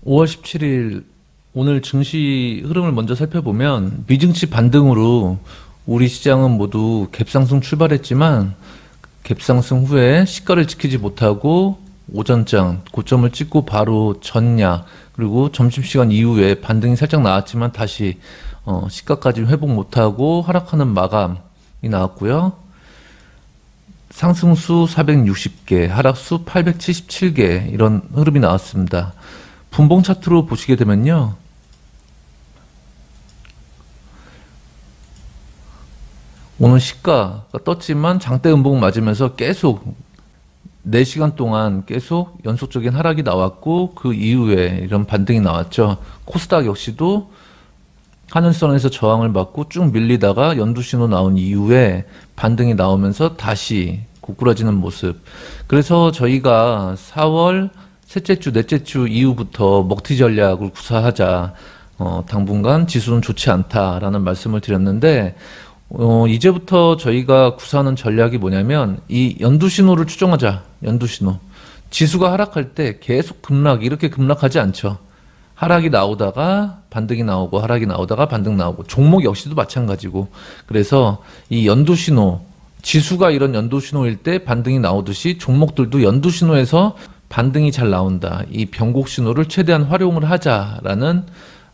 5월 17일 오늘 증시 흐름을 먼저 살펴보면 미증시 반등으로 우리 시장은 모두 갭상승 출발했지만 갭상승 후에 시가를 지키지 못하고 오전장 고점을 찍고 바로 전야 그리고 점심시간 이후에 반등이 살짝 나왔지만 다시 시가까지 회복 못하고 하락하는 마감이 나왔고요. 상승수 460개, 하락수 877개 이런 흐름이 나왔습니다. 분봉 차트로 보시게 되면요. 오늘 시가가 떴지만 장대 음봉 맞으면서 계속 4시간 동안 계속 연속적인 하락이 나왔고 그 이후에 이런 반등이 나왔죠. 코스닥 역시도 하늘선에서 저항을 받고 쭉 밀리다가 연두신호 나온 이후에 반등이 나오면서 다시 고꾸라지는 모습. 그래서 저희가 4월 셋째 주, 넷째 주 이후부터 먹튀 전략을 구사하자. 당분간 지수는 좋지 않다라는 말씀을 드렸는데 이제부터 저희가 구사하는 전략이 뭐냐면 이 연두신호를 추정하자. 연두신호. 지수가 하락할 때 계속 급락, 이렇게 급락하지 않죠. 하락이 나오다가 반등이 나오고 하락이 나오다가 반등 나오고 종목 역시도 마찬가지고 그래서 이 연두신호 지수가 이런 연두신호일 때 반등이 나오듯이 종목들도 연두신호에서 반등이 잘 나온다. 이 변곡신호를 최대한 활용을 하자라는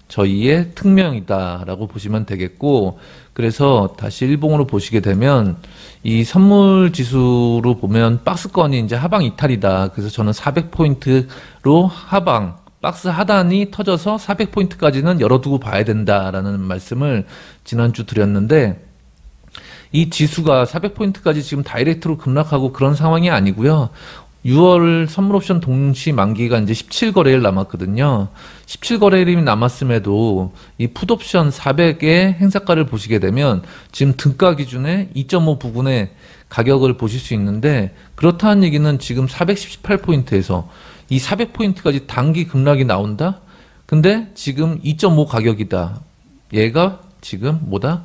저희의 특명이다라고 보시면 되겠고 그래서 다시 일봉으로 보시게 되면 이 선물 지수로 보면 박스권이 이제 하방 이탈이다. 그래서 저는 400포인트로 하방 박스 하단이 터져서 400포인트까지는 열어두고 봐야 된다라는 말씀을 지난주 드렸는데 이 지수가 400포인트까지 지금 다이렉트로 급락하고 그런 상황이 아니고요. 6월 선물옵션 동시 만기가 이제 17거래일 남았거든요. 17거래일이 남았음에도 이 풋옵션 400의 행사가를 보시게 되면 지금 등가 기준에 2.5 부근의 가격을 보실 수 있는데 그렇다는 얘기는 지금 418포인트에서 이 400포인트까지 단기 급락이 나온다? 근데 지금 2.5 가격이다. 얘가 지금 뭐다?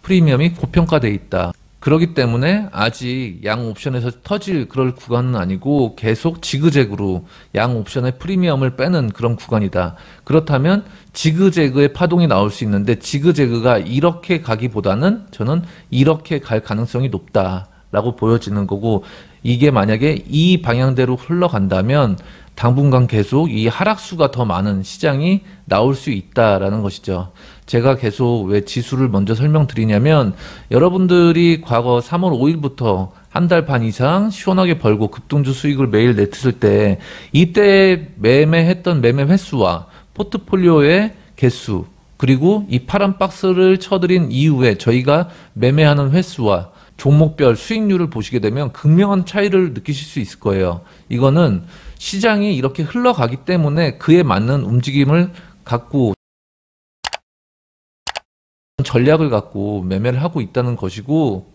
프리미엄이 고평가돼 있다. 그렇기 때문에 아직 양 옵션에서 터질 그럴 구간은 아니고 계속 지그재그로 양 옵션의 프리미엄을 빼는 그런 구간이다. 그렇다면 지그재그의 파동이 나올 수 있는데 지그재그가 이렇게 가기보다는 저는 이렇게 갈 가능성이 높다라고 보여지는 거고 이게 만약에 이 방향대로 흘러간다면 당분간 계속 이 하락수가 더 많은 시장이 나올 수 있다라는 것이죠. 제가 계속 왜 지수를 먼저 설명드리냐면 여러분들이 과거 3월 5일부터 한 달 반 이상 시원하게 벌고 급등주 수익을 매일 냈을 때 이때 매매했던 매매 횟수와 포트폴리오의 개수 그리고 이 파란 박스를 쳐드린 이후에 저희가 매매하는 횟수와 종목별 수익률을 보시게 되면 극명한 차이를 느끼실 수 있을 거예요. 이거는 시장이 이렇게 흘러가기 때문에 그에 맞는 움직임을 갖고 전략을 갖고 매매를 하고 있다는 것이고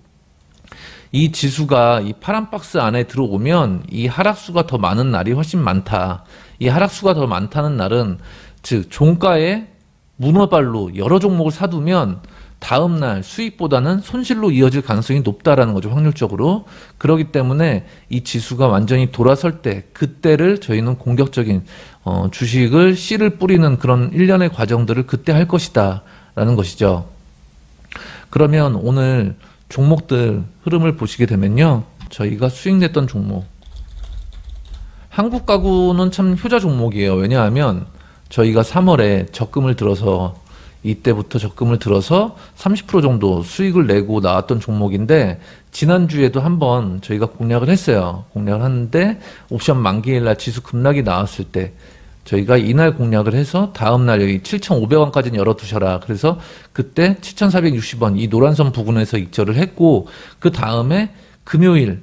이 지수가 이 파란 박스 안에 들어오면 이 하락수가 더 많은 날이 훨씬 많다. 이 하락수가 더 많다는 날은 즉 종가에 문어발로 여러 종목을 사두면 다음날 수익보다는 손실로 이어질 가능성이 높다라는 거죠. 확률적으로. 그렇기 때문에 이 지수가 완전히 돌아설 때 그때를 저희는 공격적인 주식을 씨를 뿌리는 그런 일련의 과정들을 그때 할 것이다 라는 것이죠. 그러면 오늘 종목들 흐름을 보시게 되면요. 저희가 수익 냈던 종목 한국가구는 참 효자 종목이에요. 왜냐하면 저희가 3월에 적금을 들어서 이때부터 적금을 들어서 30% 정도 수익을 내고 나왔던 종목인데 지난주에도 한번 저희가 공략을 했어요. 공략을 하는데 옵션 만기일날 지수 급락이 나왔을 때 저희가 이날 공략을 해서 다음날 여기 7,500원까지는 열어두셔라. 그래서 그때 7,460원 이 노란선 부근에서 익절을 했고 그 다음에 금요일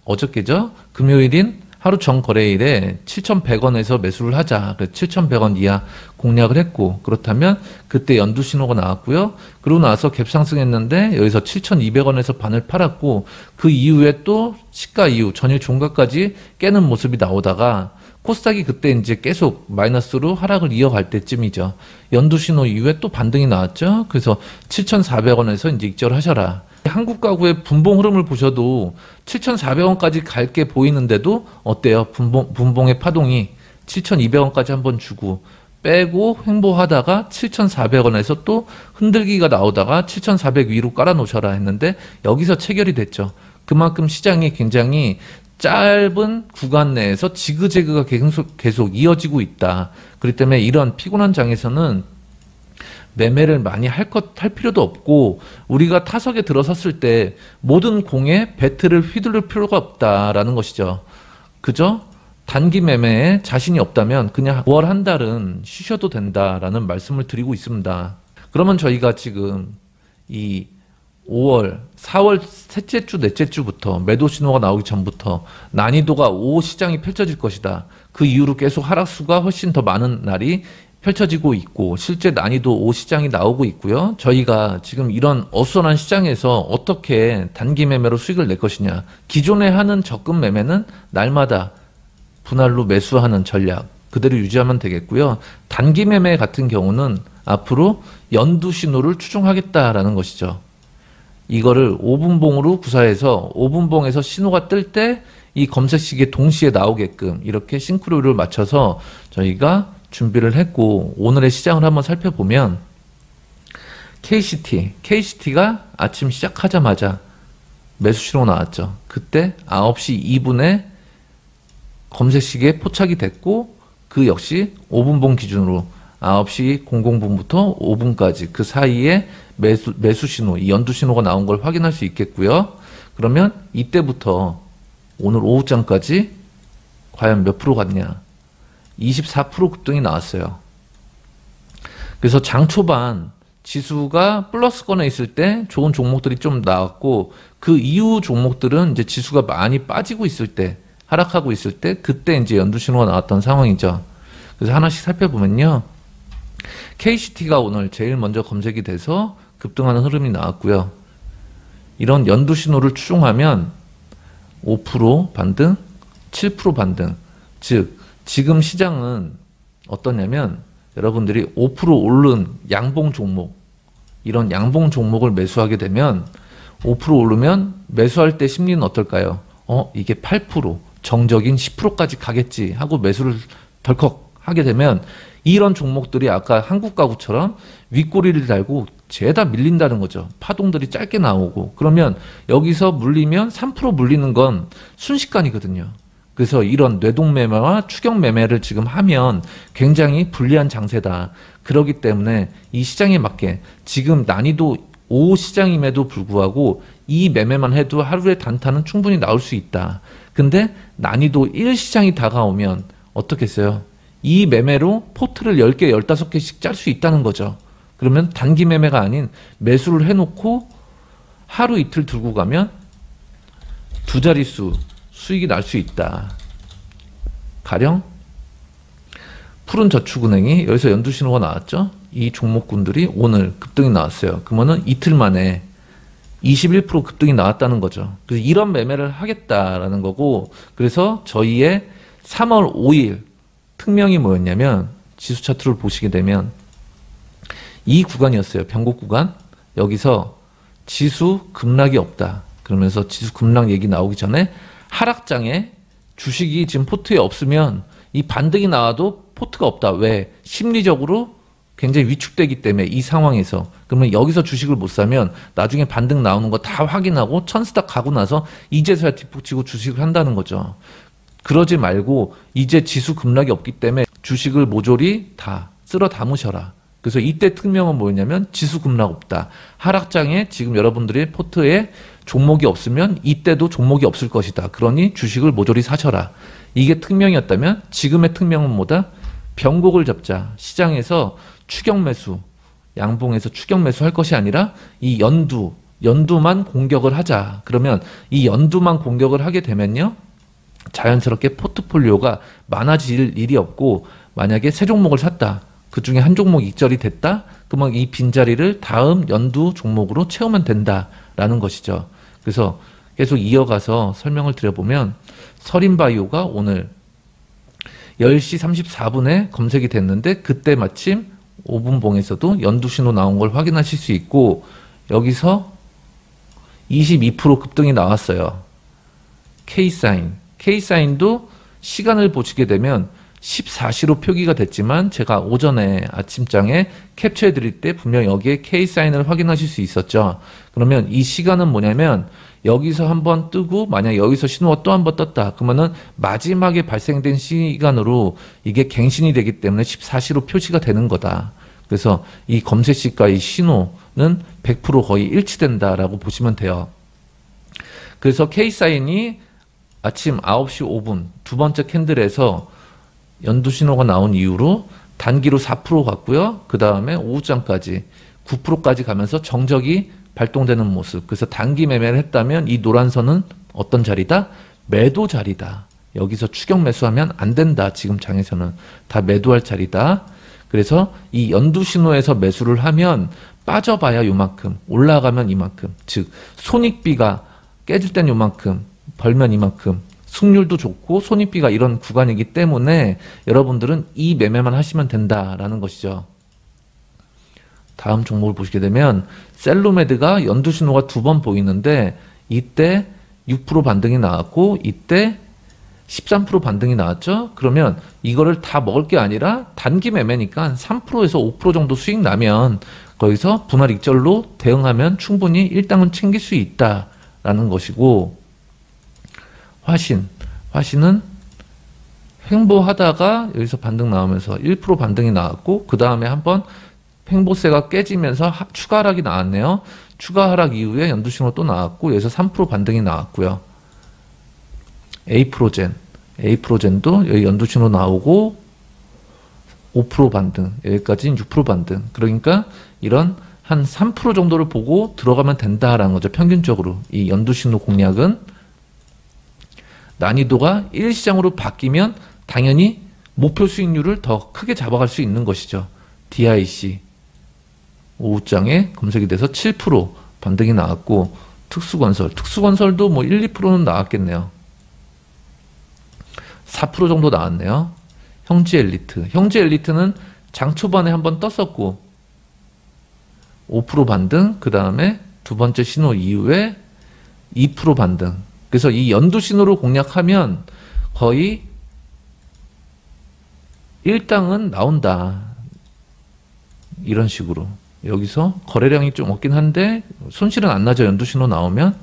어저께죠? 금요일인 하루 전 거래일에 7,100원에서 매수를 하자. 7,100원 이하 공략을 했고 그렇다면 그때 연두 신호가 나왔고요. 그러고 나서 갭 상승했는데 여기서 7,200원에서 반을 팔았고 그 이후에 또 시가 이후 전일 종가까지 깨는 모습이 나오다가 코스닥이 그때 이제 계속 마이너스로 하락을 이어갈 때쯤이죠. 연두 신호 이후에 또 반등이 나왔죠. 그래서 7,400원에서 이제 익절을 하셔라. 한국 가구의 분봉 흐름을 보셔도 7,400원까지 갈 게 보이는데도 어때요? 분봉의 파동이 7,200원까지 한번 주고 빼고 횡보하다가 7,400원에서 또 흔들기가 나오다가 7,400 위로 깔아놓으셔라 했는데 여기서 체결이 됐죠. 그만큼 시장이 굉장히 짧은 구간 내에서 지그재그가 계속 이어지고 있다. 그렇기 때문에 이런 피곤한 장에서는 매매를 많이 할 필요도 없고, 우리가 타석에 들어섰을 때 모든 공에 배트를 휘두를 필요가 없다라는 것이죠. 그죠? 단기 매매에 자신이 없다면 그냥 5월 한 달은 쉬셔도 된다라는 말씀을 드리고 있습니다. 그러면 저희가 지금 이 5월, 4월 셋째 주, 넷째 주부터 매도 신호가 나오기 전부터 난이도가 5 시장이 펼쳐질 것이다. 그 이후로 계속 하락수가 훨씬 더 많은 날이 펼쳐지고 있고 실제 난이도 5 시장이 나오고 있고요. 저희가 지금 이런 어수선한 시장에서 어떻게 단기 매매로 수익을 낼 것이냐. 기존에 하는 적금 매매는 날마다 분할로 매수하는 전략 그대로 유지하면 되겠고요. 단기 매매 같은 경우는 앞으로 연두 신호를 추종하겠다라는 것이죠. 이거를 5분봉으로 구사해서 5분봉에서 신호가 뜰 때 이 검색식에 동시에 나오게끔 이렇게 싱크로율을 맞춰서 저희가 준비를 했고, 오늘의 시장을 한번 살펴보면 KCT가 아침 시작하자마자 매수 신호 나왔죠. 그때 9시 2분에 검색식에 포착이 됐고, 그 역시 5분봉 기준으로 9시 00분부터 5분까지 그 사이에 매수 신호, 이 연두 신호가 나온 걸 확인할 수 있겠고요. 그러면 이때부터 오늘 오후장까지 과연 몇 프로 갔냐? 24% 급등이 나왔어요. 그래서 장 초반 지수가 플러스권에 있을 때 좋은 종목들이 좀 나왔고, 그 이후 종목들은 이제 지수가 많이 빠지고 있을 때, 하락하고 있을 때, 그때 이제 연두 신호가 나왔던 상황이죠. 그래서 하나씩 살펴보면요. KCT가 오늘 제일 먼저 검색이 돼서 급등하는 흐름이 나왔고요. 이런 연두 신호를 추종하면 5% 반등, 7% 반등. 즉, 지금 시장은 어떠냐면 여러분들이 5% 오른 양봉 종목, 이런 양봉 종목을 매수하게 되면 5% 오르면 매수할 때 심리는 어떨까요? 이게 8%, 정적인 10%까지 가겠지 하고 매수를 덜컥 하게 되면 이런 종목들이 아까 한국가구처럼 윗꼬리를 달고 죄다 밀린다는 거죠. 파동들이 짧게 나오고, 그러면 여기서 물리면 3% 물리는 건 순식간이거든요. 그래서 이런 뇌동매매와 추격매매를 지금 하면 굉장히 불리한 장세다. 그렇기 때문에 이 시장에 맞게 지금 난이도 5 시장임에도 불구하고 이 매매만 해도 하루의 단타는 충분히 나올 수 있다. 근데 난이도 1 시장이 다가오면 어떻겠어요? 이 매매로 포트를 10개, 15개씩 짤 수 있다는 거죠. 그러면 단기 매매가 아닌 매수를 해놓고 하루 이틀 들고 가면 두 자릿수 수익이 날 수 있다. 가령 푸른저축은행이 여기서 연두 신호가 나왔죠. 이 종목군들이 오늘 급등이 나왔어요. 그러면은 이틀 만에 21% 급등이 나왔다는 거죠. 그래서 이런 매매를 하겠다라는 거고, 그래서 저희의 3월 5일 특명이 뭐였냐면 지수 차트를 보시게 되면 이 구간이었어요. 변곡 구간. 여기서 지수 급락이 없다. 그러면서 지수 급락 얘기 나오기 전에 하락장에 주식이 지금 포트에 없으면 이 반등이 나와도 포트가 없다. 왜? 심리적으로 굉장히 위축되기 때문에 이 상황에서. 그러면 여기서 주식을 못 사면 나중에 반등 나오는 거 다 확인하고 천스닥 가고 나서 이제서야 뒷북 치고 주식을 한다는 거죠. 그러지 말고 이제 지수 급락이 없기 때문에 주식을 모조리 다 쓸어 담으셔라. 그래서 이때 특명은 뭐였냐면 지수 급락 없다. 하락장에 지금 여러분들의 포트에 종목이 없으면 이때도 종목이 없을 것이다. 그러니 주식을 모조리 사셔라. 이게 특명이었다면 지금의 특명은 뭐다? 변곡을 잡자. 시장에서 추격 매수, 양봉에서 추격 매수 할 것이 아니라 이 연두만 공격을 하자. 그러면 이 연두만 공격을 하게 되면요, 자연스럽게 포트폴리오가 많아질 일이 없고, 만약에 세 종목을 샀다. 그 중에 한 종목 익절이 됐다? 그러면 이 빈자리를 다음 연두 종목으로 채우면 된다라는 것이죠. 그래서 계속 이어가서 설명을 드려보면 서린바이오가 오늘 10시 34분에 검색이 됐는데 그때 마침 5분봉에서도 연두 신호 나온 걸 확인하실 수 있고, 여기서 22% 급등이 나왔어요. K사인도 시간을 보시게 되면 14시로 표기가 됐지만 제가 오전에 아침장에 캡처해 드릴 때 분명 여기에 K 사인을 확인하실 수 있었죠. 그러면 이 시간은 뭐냐면 여기서 한번 뜨고 만약 여기서 신호가 또 한번 떴다. 그러면은 마지막에 발생된 시간으로 이게 갱신이 되기 때문에 14시로 표시가 되는 거다. 그래서 이 검색시가 이 신호는 100% 거의 일치된다라고 보시면 돼요. 그래서 K사인이 아침 9시 5분 두 번째 캔들에서 연두 신호가 나온 이후로 단기로 4% 갔고요. 그 다음에 오후장까지 9%까지 가면서 정적이 발동되는 모습. 그래서 단기 매매를 했다면 이 노란 선은 어떤 자리다? 매도 자리다. 여기서 추격 매수하면 안 된다. 지금 장에서는 다 매도할 자리다. 그래서 이 연두 신호에서 매수를 하면 빠져봐야 요만큼, 올라가면 이만큼, 즉 손익비가 깨질 땐 요만큼, 벌면 이만큼, 승률도 좋고 손익비가 이런 구간이기 때문에 여러분들은 이 매매만 하시면 된다라는 것이죠. 다음 종목을 보시게 되면 셀로메드가 연두 신호가 두 번 보이는데 이때 6% 반등이 나왔고 이때 13% 반등이 나왔죠. 그러면 이거를 다 먹을 게 아니라 단기 매매니까 3%에서 5% 정도 수익 나면 거기서 분할 익절로 대응하면 충분히 일당은 챙길 수 있다라는 것이고, 화신은 횡보하다가 여기서 반등 나오면서 1% 반등이 나왔고 그 다음에 한번 횡보세가 깨지면서 추가 하락이 나왔네요. 추가 하락 이후에 연두신호 또 나왔고 여기서 3% 반등이 나왔고요. 에이프로젠도 여기 연두신호 나오고 5% 반등, 여기까지는 6% 반등. 그러니까 이런 한 3% 정도를 보고 들어가면 된다라는 거죠. 평균적으로 이 연두신호 공략은 난이도가 1시장으로 바뀌면 당연히 목표 수익률을 더 크게 잡아갈 수 있는 것이죠. DIC 오후장에 검색이 돼서 7% 반등이 나왔고 특수건설도 뭐 1, 2%는 나왔겠네요. 4% 정도 나왔네요. 형지엘리트는 장 초반에 한번 떴었고 5% 반등, 그 다음에 두 번째 신호 이후에 2% 반등. 그래서 이 연두 신호로 공략하면 거의 일당은 나온다. 이런 식으로. 여기서 거래량이 좀 없긴 한데 손실은 안 나죠. 연두 신호 나오면.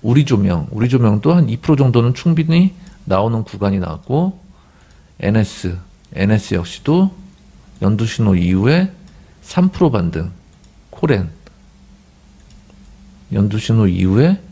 우리조명도 한 2% 정도는 충분히 나오는 구간이 나왔고, NS 역시도 연두 신호 이후에 3% 반등. 코렌 연두 신호 이후에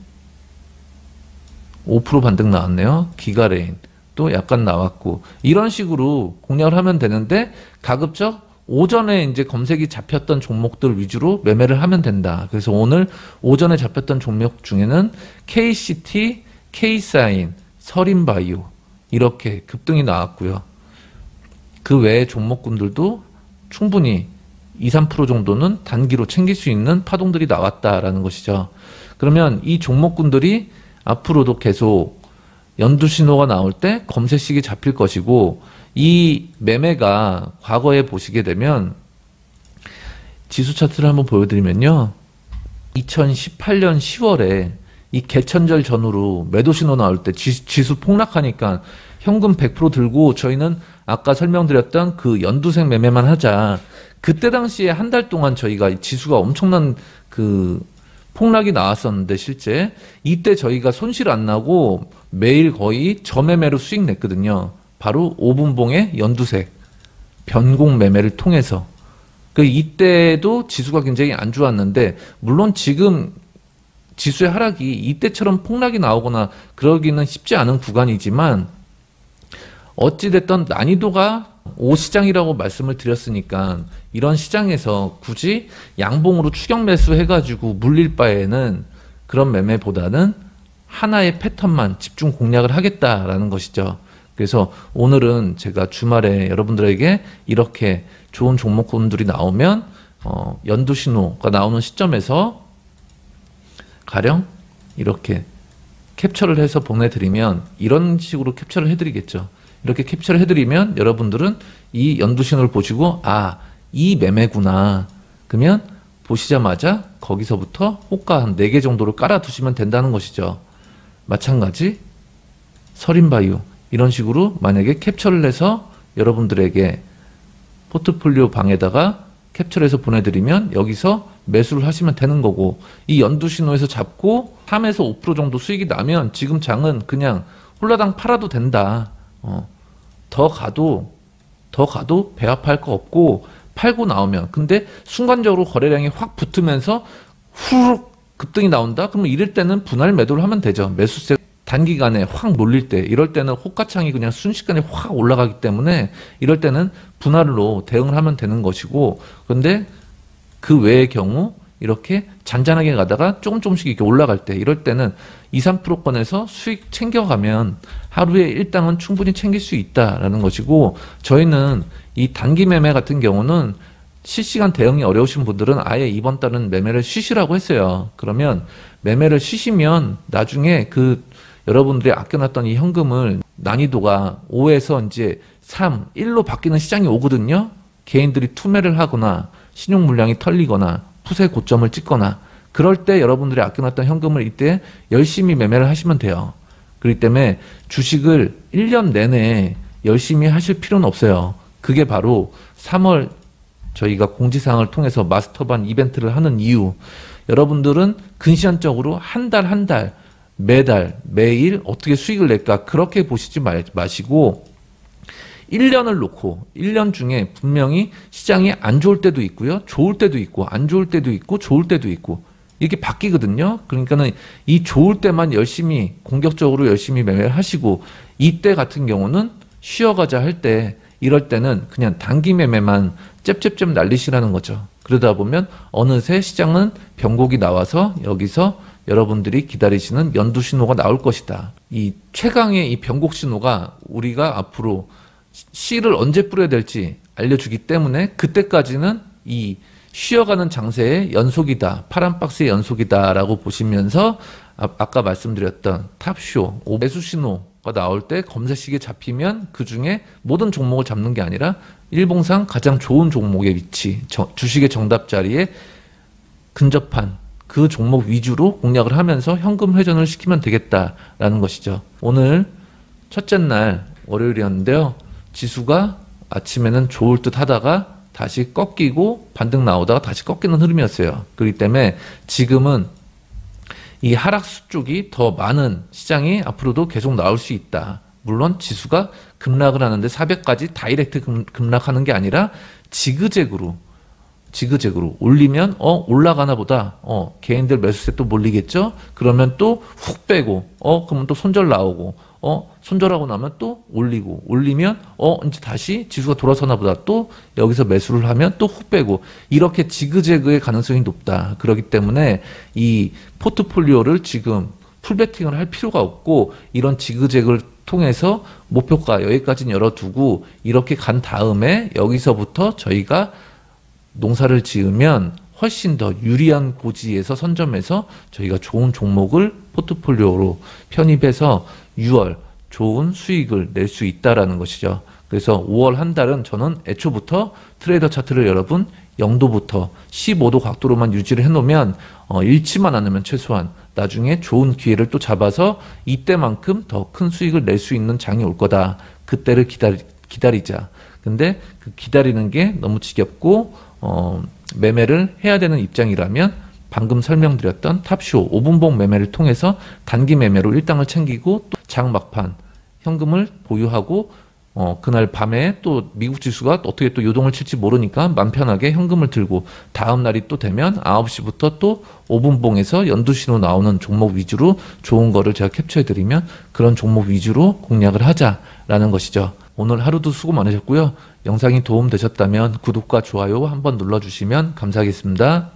5% 반등 나왔네요. 기가레인 또 약간 나왔고, 이런 식으로 공략을 하면 되는데 가급적 오전에 이제 검색이 잡혔던 종목들 위주로 매매를 하면 된다. 그래서 오늘 오전에 잡혔던 종목 중에는 KCT, K사인, 서린바이오 이렇게 급등이 나왔고요. 그 외의 종목군들도 충분히 2, 3% 정도는 단기로 챙길 수 있는 파동들이 나왔다라는 것이죠. 그러면 이 종목군들이 앞으로도 계속 연두 신호가 나올 때 검색식이 잡힐 것이고, 이 매매가 과거에 보시게 되면 지수 차트를 한번 보여드리면요. 2018년 10월에 이 개천절 전후로 매도 신호 나올 때 지수 폭락하니까 현금 100% 들고 저희는 아까 설명드렸던 그 연두색 매매만 하자. 그때 당시에 한 달 동안 저희가 지수가 엄청난 그 폭락이 나왔었는데 실제 이때 저희가 손실 안 나고 매일 거의 저매매로 수익 냈거든요. 바로 5분봉의 연두색 변공 매매를 통해서. 그 이때도 지수가 굉장히 안 좋았는데, 물론 지금 지수의 하락이 이때처럼 폭락이 나오거나 그러기는 쉽지 않은 구간이지만 어찌됐든 난이도가 5시장이라고 말씀을 드렸으니까 이런 시장에서 굳이 양봉으로 추격 매수 해가지고 물릴 바에는 그런 매매보다는 하나의 패턴만 집중 공략을 하겠다라는 것이죠. 그래서 오늘은 제가 주말에 여러분들에게 이렇게 좋은 종목군들이 나오면 연두 신호가 나오는 시점에서 가령 이렇게 캡처를 해서 보내드리면, 이런 식으로 캡처를 해드리겠죠. 이렇게 캡처를 해드리면 여러분들은 이 연두 신호를 보시고 아, 이 매매구나. 그러면 보시자마자 거기서부터 호가 한 4개 정도를 깔아두시면 된다는 것이죠. 마찬가지 서린바이오 이런 식으로 만약에 캡처를 해서 여러분들에게 포트폴리오 방에다가 캡처를 해서 보내드리면 여기서 매수를 하시면 되는 거고, 이 연두 신호에서 잡고 3에서 5% 정도 수익이 나면 지금 장은 그냥 홀라당 팔아도 된다. 더 가도 배합할 거 없고 팔고 나오면, 근데 순간적으로 거래량이 확 붙으면서 후룩 급등이 나온다? 그러면 이럴 때는 분할 매도를 하면 되죠. 매수세 단기간에 확 몰릴 때, 이럴 때는 호가창이 그냥 순식간에 확 올라가기 때문에 이럴 때는 분할로 대응을 하면 되는 것이고, 그런데 그 외의 경우 이렇게 잔잔하게 가다가 조금씩 이렇게 올라갈 때, 이럴 때는 2, 3%권에서 수익 챙겨가면 하루에 일당은 충분히 챙길 수 있다라는 것이고, 저희는 이 단기 매매 같은 경우는 실시간 대응이 어려우신 분들은 아예 이번 달은 매매를 쉬시라고 했어요. 그러면 매매를 쉬시면 나중에 여러분들이 아껴놨던 이 현금을 난이도가 5에서 이제 3, 1로 바뀌는 시장이 오거든요. 개인들이 투매를 하거나 신용 물량이 털리거나 풋의 고점을 찍거나, 그럴 때 여러분들이 아껴놨던 현금을 이때 열심히 매매를 하시면 돼요. 그렇기 때문에 주식을 1년 내내 열심히 하실 필요는 없어요. 그게 바로 3월 저희가 공지사항을 통해서 마스터반 이벤트를 하는 이유, 여러분들은 근시안적으로 한 달, 매달, 매일 어떻게 수익을 낼까 그렇게 보시지 마시고 1년을 놓고 1년 중에 분명히 시장이 안 좋을 때도 있고요. 좋을 때도 있고 안 좋을 때도 있고 좋을 때도 있고 이렇게 바뀌거든요. 그러니까는 이 좋을 때만 공격적으로 열심히 매매를 하시고, 이때 같은 경우는 쉬어가자 할 때, 이럴 때는 그냥 단기 매매만 잽잽잽 날리시라는 거죠. 그러다 보면 어느새 시장은 변곡이 나와서 여기서 여러분들이 기다리시는 연두 신호가 나올 것이다. 이 최강의 이 변곡 신호가 우리가 앞으로 씨를 언제 뿌려야 될지 알려주기 때문에 그때까지는 이 쉬어가는 장세의 연속이다, 파란 박스의 연속이다라고 보시면서 아까 말씀드렸던 탑쇼 매수 신호가 나올 때 검색식에 잡히면 그 중에 모든 종목을 잡는 게 아니라 일봉상 가장 좋은 종목의 위치, 주식의 정답 자리에 근접한 그 종목 위주로 공략을 하면서 현금 회전을 시키면 되겠다라는 것이죠. 오늘 첫째 날 월요일이었는데요. 지수가 아침에는 좋을 듯 하다가 다시 꺾이고 반등 나오다가 다시 꺾이는 흐름이었어요. 그렇기 때문에 지금은 이 하락수 쪽이 더 많은 시장이 앞으로도 계속 나올 수 있다. 물론 지수가 급락을 하는데 400까지 다이렉트 급락하는 게 아니라 지그재그로 올리면 올라가나 보다. 개인들 매수세 또 몰리겠죠? 그러면 또 훅 빼고 그러면 또 손절 나오고 손절하고 나면 또 올리면 이제 다시 지수가 돌아서나 보다. 또 여기서 매수를 하면 또 훅 빼고, 이렇게 지그재그의 가능성이 높다. 그렇기 때문에 이 포트폴리오를 지금 풀베팅을 할 필요가 없고, 이런 지그재그를 통해서 목표가 여기까지는 열어두고 이렇게 간 다음에 여기서부터 저희가 농사를 지으면 훨씬 더 유리한 고지에서 선점해서 저희가 좋은 종목을 포트폴리오로 편입해서 6월 좋은 수익을 낼 수 있다라는 것이죠. 그래서 5월 한 달은 저는 애초부터 트레이더 차트를 여러분 0도부터 15도 각도로만 유지를 해놓으면 잃지만 않으면 최소한 나중에 좋은 기회를 또 잡아서 이때만큼 더 큰 수익을 낼 수 있는 장이 올 거다. 그때를 기다리자. 근데 그 기다리는 게 너무 지겹고 매매를 해야 되는 입장이라면 방금 설명드렸던 탑쇼 5분봉 매매를 통해서 단기 매매로 일당을 챙기고 또 장 막판 현금을 보유하고 그날 밤에 또 미국 지수가 어떻게 또 요동을 칠지 모르니까 맘 편하게 현금을 들고 다음 날이 또 되면 9시부터 또 5분봉에서 연두신호 나오는 종목 위주로 좋은 거를 제가 캡처해드리면 그런 종목 위주로 공략을 하자라는 것이죠. 오늘 하루도 수고 많으셨고요. 영상이 도움되셨다면 구독과 좋아요 한번 눌러주시면 감사하겠습니다.